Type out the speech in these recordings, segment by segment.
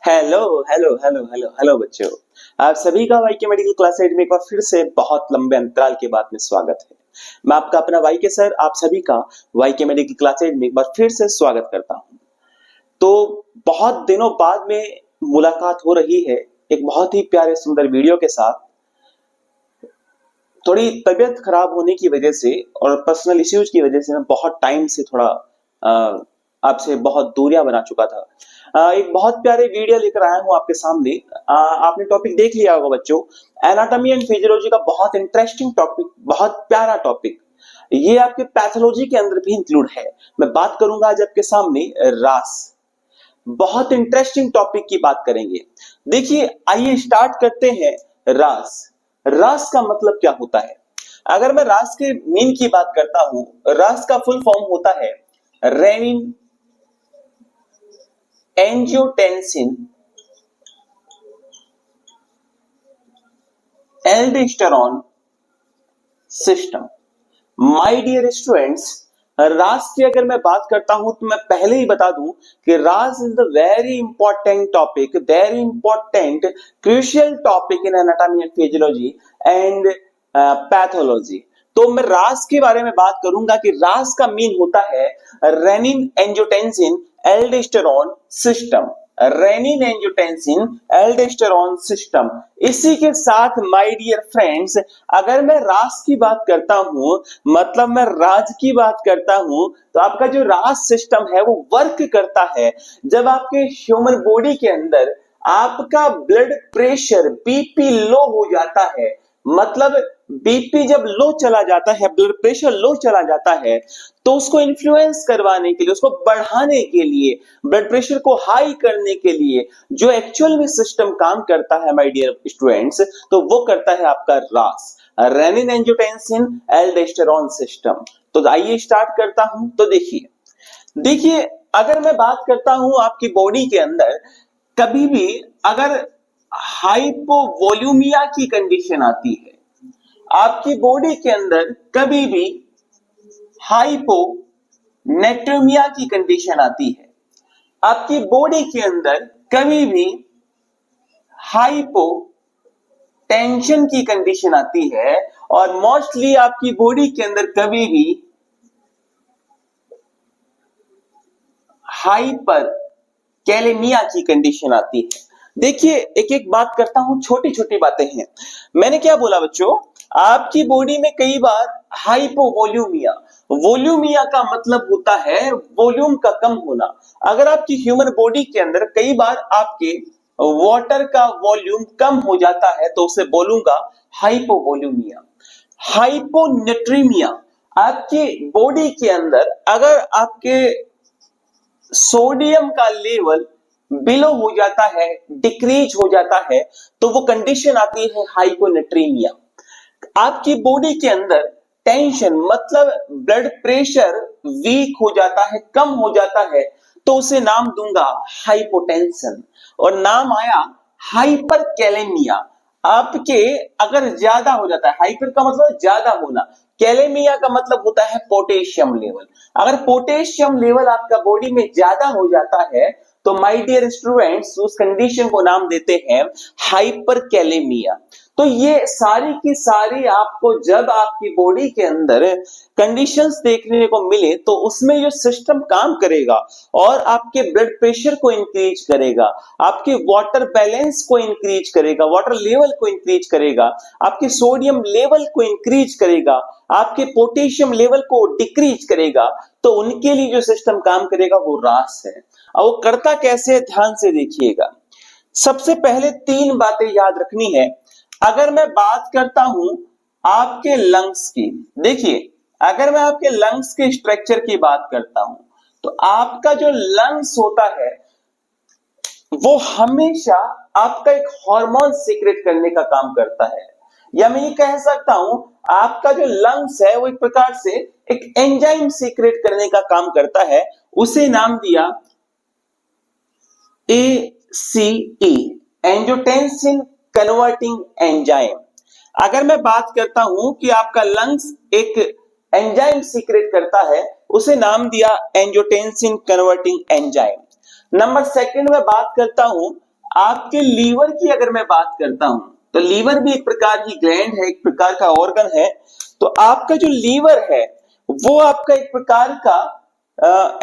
Hello hello hello hello hello बच्चों। आप सभी का वाई के मेडिकल क्लास 8 में एक बार फिर से बहुत लंबे अंतराल के बाद में स्वागत है। मैं आपका अपना वाई के सर आप सभी का वाई के मेडिकल क्लास 8 में एक बार फिर से स्वागत करता हूं। तो बहुत दिनों बाद में मुलाकात हो रही है एक बहुत ही प्यारे सुंदर वीडियो के साथ। थोड़ी तबीयत खराब होने की वजह से और पर्सनल इश्यूज की वजह से मैं बहुत टाइम से थोड़ा आपसे बहुत दूरियां बना चुका था। एक बहुत प्यारे वीडियो लेकर आया हूं आपके सामने। आपने टॉपिक देख लिया होगा बच्चों, एनाटॉमी एंड फिजियोलॉजी का बहुत इंटरेस्टिंग टॉपिक, बहुत प्यारा टॉपिक। ये आपके पैथोलॉजी के अंदर भी इंक्लूड है। मैं बात करूंगा आज आपके सामने रास, बहुत इंटरेस्टिंग टॉपिक की बात करेंगे। देखिए आइए स्टार्ट करते हैं। रास, रास का मतलब क्या होता है? अगर मैं रास के मीन की बात करता हूं, रास का फुल फॉर्म होता है renin angiotensin aldosterone system. My dear students, RAAS की अगर मैं बात करता हूं तो मैं पहले ही बता दूं कि रास is the very important topic, very important crucial topic in anatomy and physiology and pathology. तो मैं रास के बारे में बात करूंगा कि रास का मीन होता है renin angiotensin aldosterone system. Rennin angiotensin aldosterone system. इसी के साथ माय डियर फ्रेंड्स, अगर मैं रास की बात करता हूं, मतलब मैं राज की बात करता हूं, तो आपका जो रास सिस्टम है वो वर्क करता है जब आपके ह्यूमन बॉडी के अंदर आपका ब्लड प्रेशर बीपी लो हो जाता है। मतलब बीपी जब लो चला जाता है, ब्लड प्रेशर लो चला जाता है, तो उसको इन्फ्लुएंस करवाने के लिए, उसको बढ़ाने के लिए, ब्लड प्रेशर को हाई करने के लिए जो एक्चुअल में सिस्टम काम करता है माय डियर स्टूडेंट्स, तो वो करता है आपका रास, रेनिन एंजियोटेंसिन एल्डोस्टेरोन सिस्टम। तो आइए स्टार्ट करता हूं। तो देखिए अगर मैं बात करता हूं आपकी बॉडी के अंदर कभी भी अगर हाइपोवोल्यूमिया की कंडीशन आती है, आपकी बॉडी के अंदर कभी भी हाइपोनेट्रेमिया की कंडीशन आती है, आपकी बॉडी के अंदर कभी भी हाइपोटेंशन की कंडीशन आती है, और मोस्टली आपकी बॉडी के अंदर कभी भी हाइपर कैलेमिया की कंडीशन आती है। देखिए एक एक बात करता हूं, छोटी छोटी बातें हैं। मैंने क्या बोला बच्चों, आपकी बॉडी में कई बार हाइपोवोल्यूमिया, वोल्यूमिया का मतलब होता है वॉल्यूम का कम होना। अगर आपकी ह्यूमन बॉडी के अंदर कई बार आपके वाटर का वॉल्यूम कम हो जाता है तो उसे बोलूंगा हाइपोवोल्यूमिया। हाइपोनेट्रीमिया, आपकी बॉडी के अंदर अगर आपके सोडियम का लेवल बिलो हो जाता है, डिक्रीज हो जाता है, तो वो कंडीशन आती है हाइपोनेट्रीमिया। आपकी बॉडी के अंदर टेंशन मतलब ब्लड प्रेशर वीक हो जाता है, कम हो जाता है, तो उसे नाम दूंगा हाइपोटेंशन। और नाम आया हाइपरकैलेमिया। आपके अगर ज्यादा हो जाता है, हाइपर का मतलब ज्यादा होना, कैलेमिया का मतलब होता है पोटेशियम लेवल। अगर पोटेशियम लेवल आपका बॉडी में ज्यादा हो जाता है तो माय डियर स्टूडेंट्स उस कंडीशन को नाम देते हैं हाइपरकैलेमिया। तो ये सारी की सारी आपको जब आपकी बॉडी के अंदर कंडीशंस देखने को मिले तो उसमें जो सिस्टम काम करेगा और आपके ब्लड प्रेशर को इंक्रीज करेगा, आपके वाटर बैलेंस को इंक्रीज करेगा, वाटर लेवल को इंक्रीज करेगा, आपके सोडियम लेवल को इंक्रीज करेगा, आपके पोटेशियम लेवल को डिक्रीज करेगा, तो उनके लिए जो सिस्टम काम करेगा वो रास है। और वो करता कैसे, ध्यान से देखिएगा। सबसे पहले तीन बातें याद रखनी है। अगर मैं बात करता हूं आपके लंग्स की, देखिए अगर मैं आपके लंग्स के स्ट्रक्चर की बात करता हूं तो आपका जो लंग्स होता है वो हमेशा आपका एक हार्मोन सीक्रेट करने का काम करता है, या मैं ये कह सकता हूं आपका जो लंग्स है वो एक प्रकार से एक एंजाइम सीक्रेट करने का काम करता है। उसे नाम दिया ACE, एंजियोटेंसिन कन्वर्टिंग एंजाइम। अगर मैं बात करता हूं कि आपका लंग्स एक एंजाइम सीक्रेट करता है, उसे नाम दिया angiotensin converting enzyme. Number second में बात करता हूं आपके लीवर की अगर मैं बात करता हूं तो लीवर भी एक प्रकार की ग्लैंड है, एक प्रकार का ऑर्गन है। तो आपका जो लीवर है वो आपका एक प्रकार का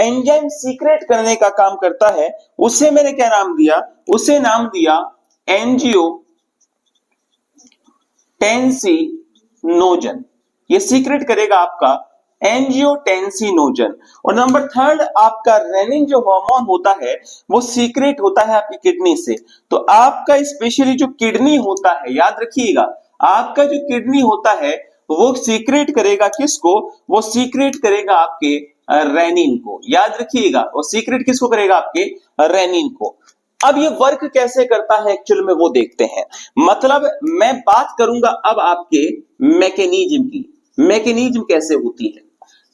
एंजाइम सीक्रेट करने का काम करता है। उसे मैंने क्या नाम दिया, उसे नाम दिया एंजियोटेंसिनोजन। ये सीक्रेट करेगा आपका एंजियोटेंसिनोजन। और नंबर थर्ड आपका रेनिन जो हार्मोन होता है वो सीक्रेट होता है आपकी किडनी से। तो आपका स्पेशली जो किडनी होता है, याद रखिएगा, आपका जो किडनी होता है वो सीक्रेट करेगा किसको, वो सीक्रेट करेगा आपके रेनिन को। याद रखिएगा, वो सीक्रेट किसको करेगा, आपके रेनिन को। अब ये वर्क कैसे करता है एक्चुअल में वो देखते हैं। मतलब मैं बात करूंगा अब आपके मैकेनिज्म की, मैकेनिज्म कैसे होती है।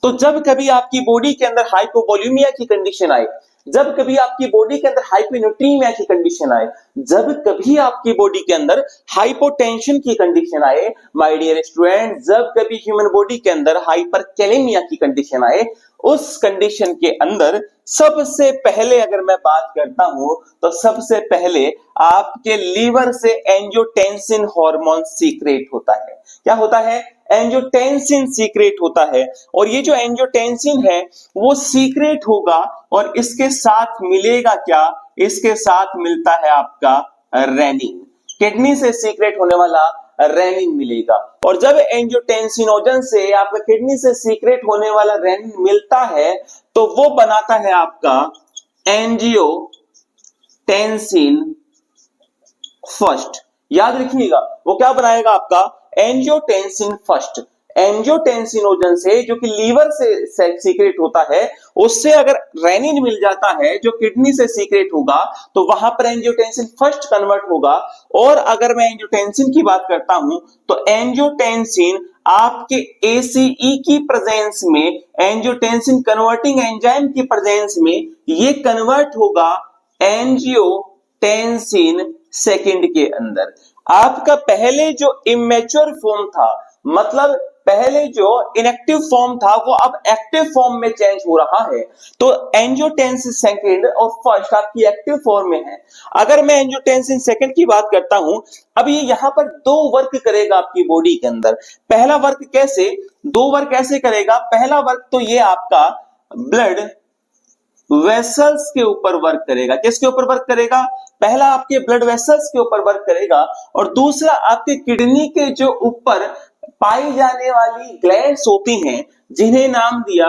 तो जब कभी आपकी बॉडी के अंदर हाइपोवोल्यूमिया की कंडीशन आए, जब कभी आपकी बॉडी के अंदर हाइपोन्यूट्रीमिया की कंडीशन आए, जब कभी आपकी बॉडी के अंदर हाइपोटेंशन की कंडीशन आए, माय डियर स्टूडेंट, जब कभी ह्यूमन बॉडी के अंदर हाइपरकैलेमिया की कंडीशन आए, उस कंडीशन के अंदर सबसे पहले अगर मैं बात करता हूं तो सबसे पहले आपके लीवर से एंजियोटेंसिन हार्मोन सीक्रेट होता है। क्या होता है, एंजियोटेंसिन सीक्रेट होता है। और ये जो एंजियोटेंसिन है वो सीक्रेट होगा और इसके साथ मिलेगा क्या, इसके साथ मिलता है आपका रेनिन। किडनी से सीक्रेट होने वाला रेनिन मिलेगा। और जब एंजियोटेंसिनोजन से आपका किडनी से सीक्रेट होने वाला रेनिन मिलता है तो वो बनाता है आपका एंजियोटेंसिन फर्स्ट। याद रखिएगा, वो क्या बनाएगा, आपका एंजियोटेंसिन फर्स्ट। एंजियोटेंसिनोजन से जो कि लीवर से सीक्रेट होता है, उससे अगर रेनिन मिल जाता है जो किडनी से सीक्रेट होगा तो वहां पर एंजियोटेंसिन फर्स्ट कन्वर्ट होगा। और अगर मैं एंजियोटेंसिन की बात करता हूं तो एंजियोटेंसिन आपके एसीई की प्रेजेंस में, एंजियोटेंसिन कन्वर्टिंग एंजाइम की प्रेजेंस में ये कन्वर्ट होगा एंजियोटेंसिन सेकंड के अंदर। आपका पहले जो इमेच्योर फॉर्म था, मतलब पहले जो इनएक्टिव फॉर्म था वो अब एक्टिव फॉर्म में चेंज हो रहा है। तो एंजियोटेंसिन सेकंड और फर्स्ट आपकी एक्टिव फॉर्म में है। अगर मैं एंजियोटेंसिन सेकंड की बात करता हूं, अब ये यहां पर दो वर्क करेगा आपकी बॉडी के अंदर। पहला वर्क कैसे, दो वर्क कैसे करेगा। पहला वर्क तो ये आपका ब्लड वेसल्स के ऊपर वर्क करेगा। किसके ऊपर वर्क करेगा, पहला आपके ब्लड वेसल्स के ऊपर वर्क करेगा और दूसरा आपके किडनी के जो ऊपर पाई जाने वाली ग्लैंड्स होती हैं जिन्हें नाम दिया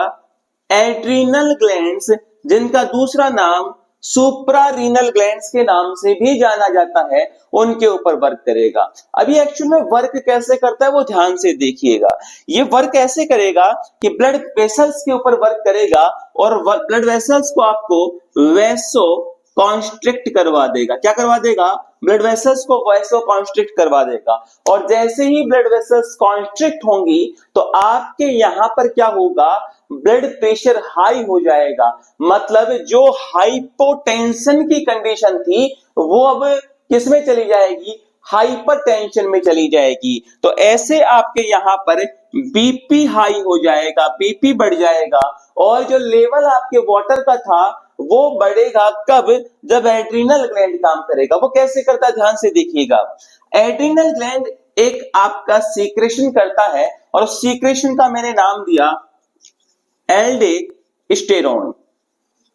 एड्रिनल ग्लैंड्स, जिनका दूसरा नाम सुप्रारीनल ग्लैंड्स के नाम से भी जाना जाता है, उनके ऊपर वर्क करेगा। अभी एक्चुअल में वर्क कैसे करता है वो ध्यान से देखिएगा। ये वर्क ऐसे करेगा कि ब्लड वेसल्स के ऊपर वर्क करेगा और ब्लड वेसल्स को आपको वैसो कॉन्स्ट्रिक्ट करवा देगा। क्या करवा देगा, ब्लड वेसल्स को वैसो कॉन्स्ट्रिक्ट करवा देगा। और जैसे ही ब्लड वेसल्स कॉन्स्ट्रिक्ट होंगी तो आपके यहां पर क्या होगा, ब्लड प्रेशर हाई हो जाएगा। मतलब जो हाइपोटेंशन की कंडीशन थी वो अब किसमें चली जाएगी, हाइपरटेंशन में चली जाएगी। तो ऐसे आपके यहां पर बीपी हाई हो जाएगा, बीपी बढ़ जाएगा। और जो लेवल आपके वाटर का था वो बढ़ेगा कब, जब एड्रिनल ग्लैंड काम करेगा। वो कैसे करता है, ध्यान से देखिएगा। एड्रिनल ग्लैंड एक आपका सीक्रेशन करता है और सीक्रेशन का मैंने नाम दिया एल्डोस्टेरोन।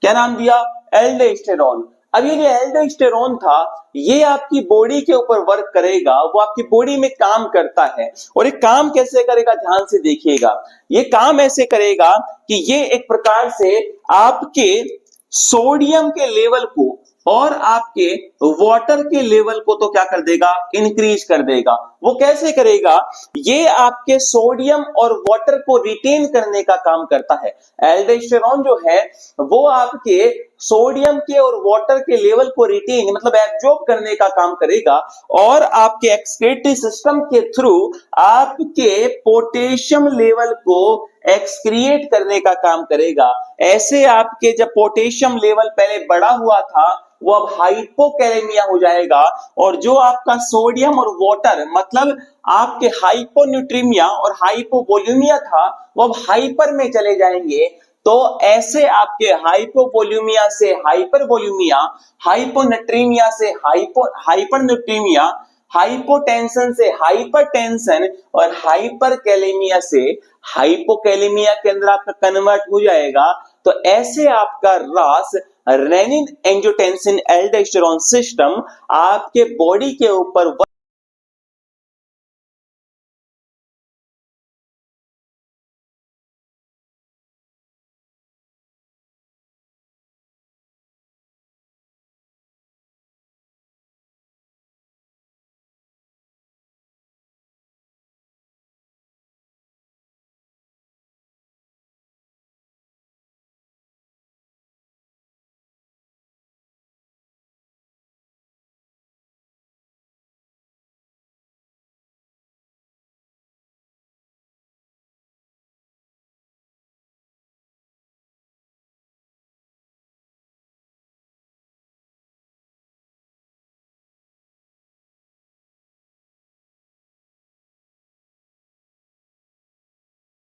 क्या नाम दिया, एल्डोस्टेरोन। अब ये जो एल्डोस्टेरोन था ये आपकी बॉडी के ऊपर वर्क करेगा, वो आपकी बॉडी में काम करता है। और ये काम कैसे करेगा, ध्यान से देखिएगा। ये काम ऐसे करेगा कि ये एक प्रकार से आपके सोडियम के लेवल को और आपके वाटर के लेवल को तो क्या कर देगा, इंक्रीज कर देगा। वो कैसे करेगा, ये आपके सोडियम और वाटर को रिटेन करने का काम करता है। एल्डोस्टेरोन जो है वो आपके सोडियम के और वाटर के लेवल को रिटेन मतलब एब्जॉर्ब करने का काम करेगा और आपके एक्सक्रीटरी सिस्टम के थ्रू आपके पोटेशियम लेवल को एक्सक्रिएट करने का काम करेगा। ऐसे आपके जब पोटेशियम लेवल पहले बढ़ा हुआ था वो अब हाइपोकैलेमिया हो जाएगा और जो आपका सोडियम और वाटर मतलब आपके हाइपोन्यूट्रीमिया और हाइपोवोल्यूमिया था वो अब हाइपर में चले जाएंगे। तो ऐसे आपके हाइपोवोल्यूमिया से हाइपरवोल्यूमिया, हाइपोनेट्रीमिया से हाइपरनेट्रीमिया, हाइपोटेंशन से हाइपरटेंशन और हाइपरकैलेमिया से हाइपोकैलेमिया के अंदर आपका कन्वर्ट हो जाएगा। तो ऐसे आपका रास रेनिन एंजियोटेंसिन एल्डोस्टेरोन सिस्टम आपके बॉडी के ऊपर